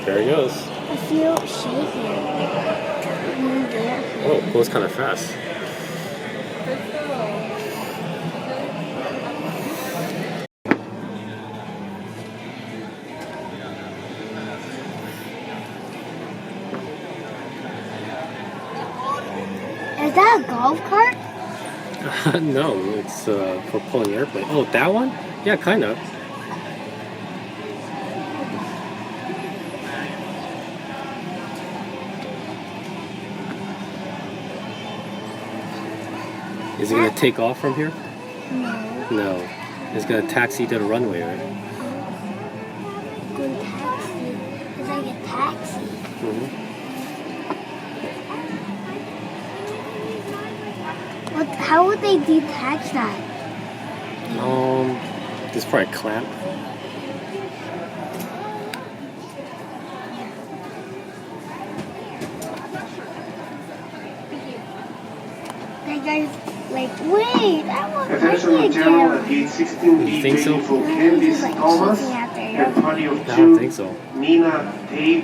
There he goes. I feel shaky. Oh, it goes kind of fast. Is that a golf cart? No, it's for pulling airplane. Oh, that one? Yeah, kind of. Is it going to take off from here? No. No. It's going to taxi to the runway, right? Good taxi. It's like a taxi. Mm-hmm. How would they detach that? There's probably a clamp. That guy's like, wait, I want Attention General at gate 16B You think so? for Candice Thomas and party of I don't two, think so. Nina Tate.